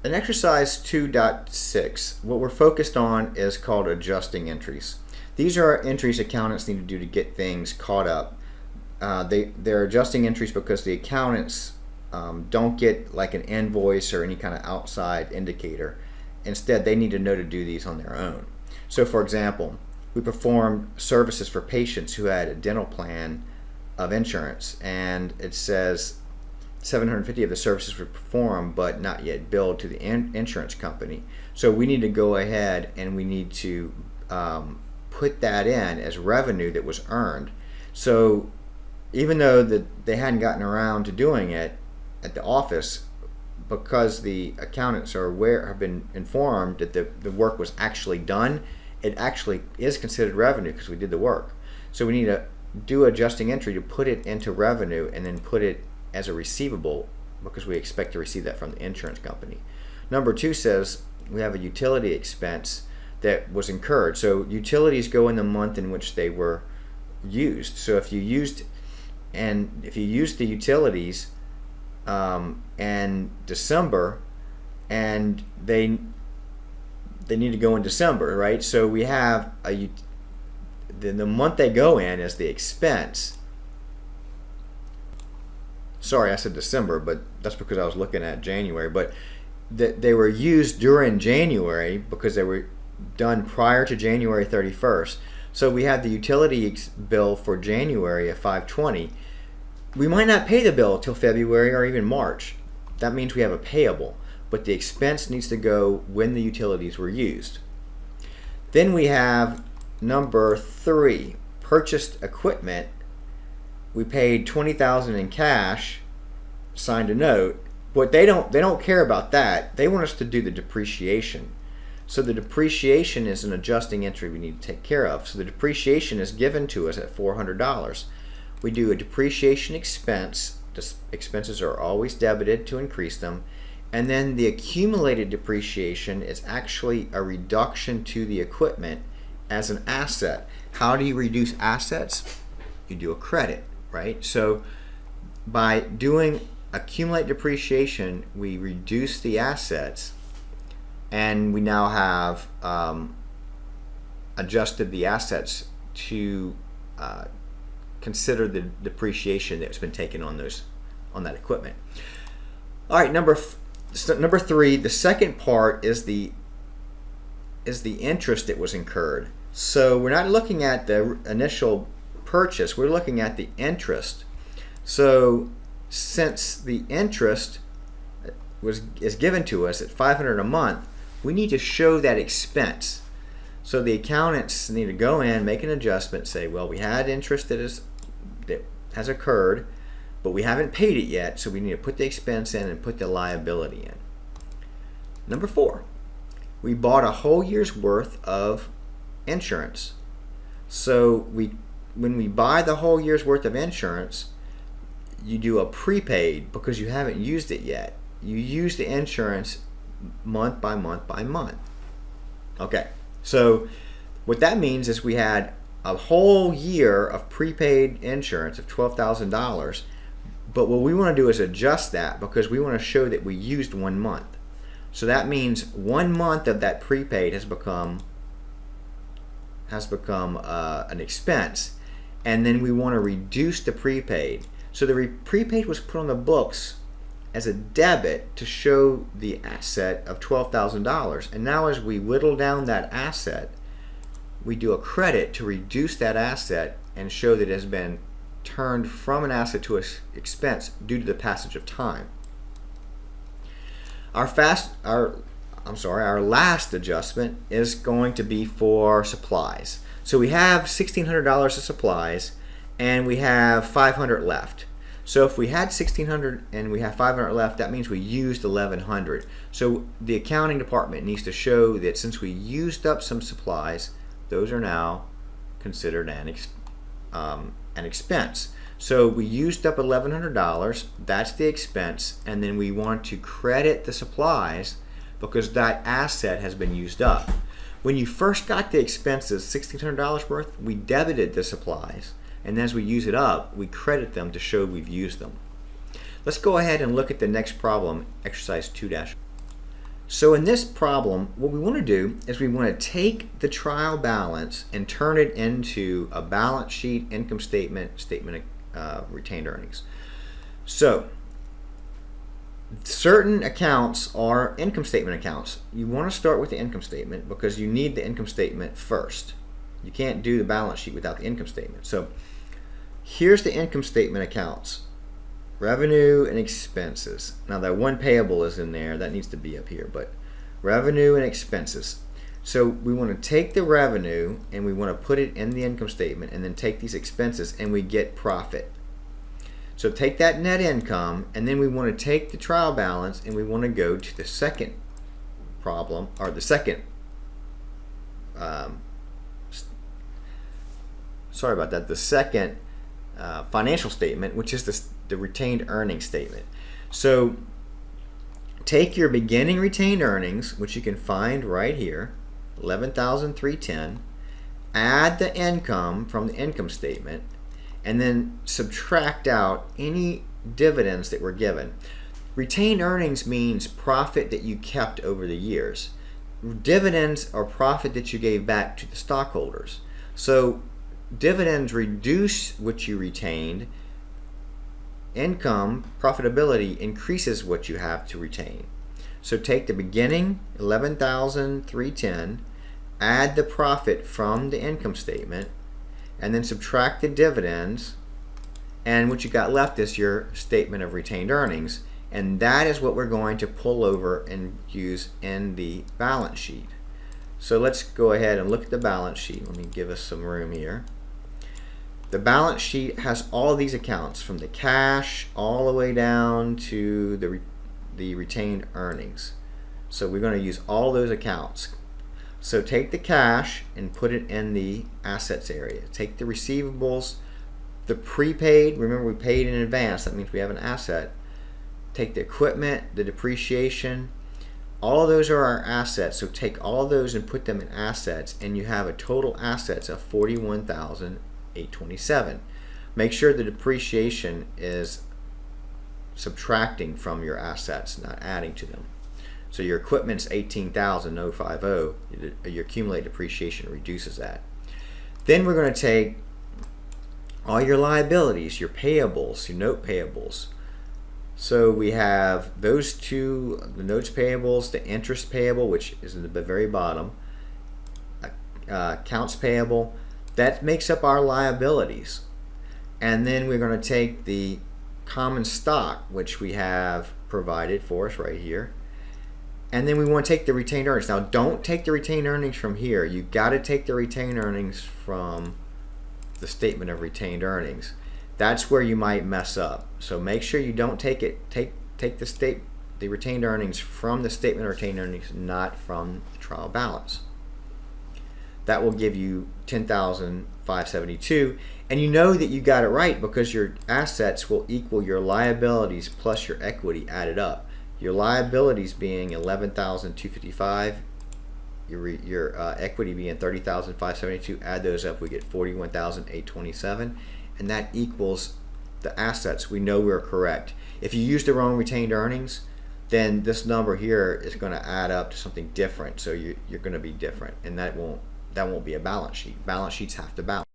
In exercise 2.6, what we're focused on is called adjusting entries. These are entries accountants need to do to get things caught up. They're adjusting entries because the accountants don't get like an invoice or any kind of outside indicator. Instead, they need to know to do these on their own. So for example, we performed services for patients who had a dental plan of insurance, and it says 750 of the services were performed but not yet billed to the insurance company. So we need to go ahead and we need to put that in as revenue that was earned. So even though that they hadn't gotten around to doing it at the office, because the accountants are aware, have been informed that the work was actually done, it actually is considered revenue because we did the work. So we need to do adjusting entry to put it into revenue and then put it as a receivable because we expect to receive that from the insurance company. Number 2 says we have a utility expense that was incurred. So utilities go in the month in which they were used. So if you used the utilities in December, and they need to go in December, right? So we have the month they go in is the expense. Sorry, I said December, but that's because I was looking at January. But they were used during January because they were done prior to January 31st. So we have the utility bill for January of $520. We might not pay the bill till February or even March. That means we have a payable, but the expense needs to go when the utilities were used. Then we have number 3, purchased equipment. We paid $20,000 in cash, signed a note, but they don't care about that. They want us to do the depreciation. So the depreciation is an adjusting entry we need to take care of. So the depreciation is given to us at $400. We do a depreciation expense. The expenses are always debited to increase them. And then the accumulated depreciation is actually a reduction to the equipment as an asset. How do you reduce assets? You do a credit, right? So by doing accumulate depreciation, we reduce the assets, and we now have adjusted the assets to consider the depreciation that's been taken on that equipment. All right, number 3, the second part is the interest that was incurred. So we're not looking at the initial purchase, we're looking at the interest. So since the interest is given to us at $500 a month, we need to show that expense. So the accountants need to go in, make an adjustment, say, well, we had interest that has occurred, but we haven't paid it yet, so we need to put the expense in and put the liability in. Number 4, we bought a whole year's worth of insurance. So when we buy the whole year's worth of insurance, you do a prepaid because you haven't used it yet. You use the insurance month by month by month. Okay, so what that means is we had a whole year of prepaid insurance of $12,000, but what we want to do is adjust that because we want to show that we used 1 month. So that means 1 month of that prepaid has become an expense, and then we want to reduce the prepaid. So the prepaid was put on the books as a debit to show the asset of $12,000, and now as we whittle down that asset, we do a credit to reduce that asset and show that it has been turned from an asset to an expense due to the passage of time. Our last adjustment is going to be for supplies. So we have $1,600 of supplies and we have $500 left. So if we had $1,600 and we have $500 left, that means we used $1,100. So the accounting department needs to show that since we used up some supplies, those are now considered an expense. So we used up $1,100, that's the expense, and then we want to credit the supplies because that asset has been used up. When you first got the expenses, $1,600 worth, we debited the supplies, and as we use it up, we credit them to show we've used them. Let's go ahead and look at the next problem, exercise 2-. So in this problem, what we want to do is we want to take the trial balance and turn it into a balance sheet, income statement, statement of retained earnings. So certain accounts are income statement accounts. You want to start with the income statement because you need the income statement first. You can't do the balance sheet without the income statement. So here's the income statement accounts. Revenue and expenses. Now that one payable is in there, that needs to be up here, but revenue and expenses. So we want to take the revenue and we want to put it in the income statement, and then take these expenses and we get profit. So take that net income, and then we want to take the trial balance and we want to go to the second problem, or the second sorry about that, the second financial statement, which is the retained earnings statement. So take your beginning retained earnings, which you can find right here, 11,310, add the income from the income statement, and then subtract out any dividends that were given. Retained earnings means profit that you kept over the years. Dividends are profit that you gave back to the stockholders. So dividends reduce what you retained. Income, profitability, increases what you have to retain. So take the beginning 11,310, add the profit from the income statement, and then subtract the dividends, and what you got left is your statement of retained earnings, and that is what we're going to pull over and use in the balance sheet. So let's go ahead and look at the balance sheet. Let me give us some room here. The balance sheet has all these accounts, from the cash all the way down to the retained earnings. So we're going to use all those accounts. So take the cash and put it in the assets area. Take the receivables, the prepaid, remember we paid in advance, that means we have an asset. Take the equipment, the depreciation, all of those are our assets. So take all of those and put them in assets, and you have a total assets of $41,827. Make sure the depreciation is subtracting from your assets, not adding to them. So your equipment's $18,050. Your accumulated depreciation reduces that. Then we're going to take all your liabilities, your payables, your note payables. So we have those two, the notes payables, the interest payable, which is at the very bottom, accounts payable. That makes up our liabilities. And then we're going to take the common stock, which we have provided for us right here. And then we want to take the retained earnings. Now don't take the retained earnings from here. You got to take the retained earnings from the statement of retained earnings. That's where you might mess up. So make sure you don't take it. Take the retained earnings from the statement of retained earnings, not from the trial balance. That will give you $10,572, and you know that you got it right because your assets will equal your liabilities plus your equity added up. Your liabilities being $11,255, your equity being $30,572. Add those up, we get $41,827, and that equals the assets. We know we're correct. If you use the wrong retained earnings, then this number here is going to add up to something different. So you're going to be different, and that won't be a balance sheet. Balance sheets have to balance.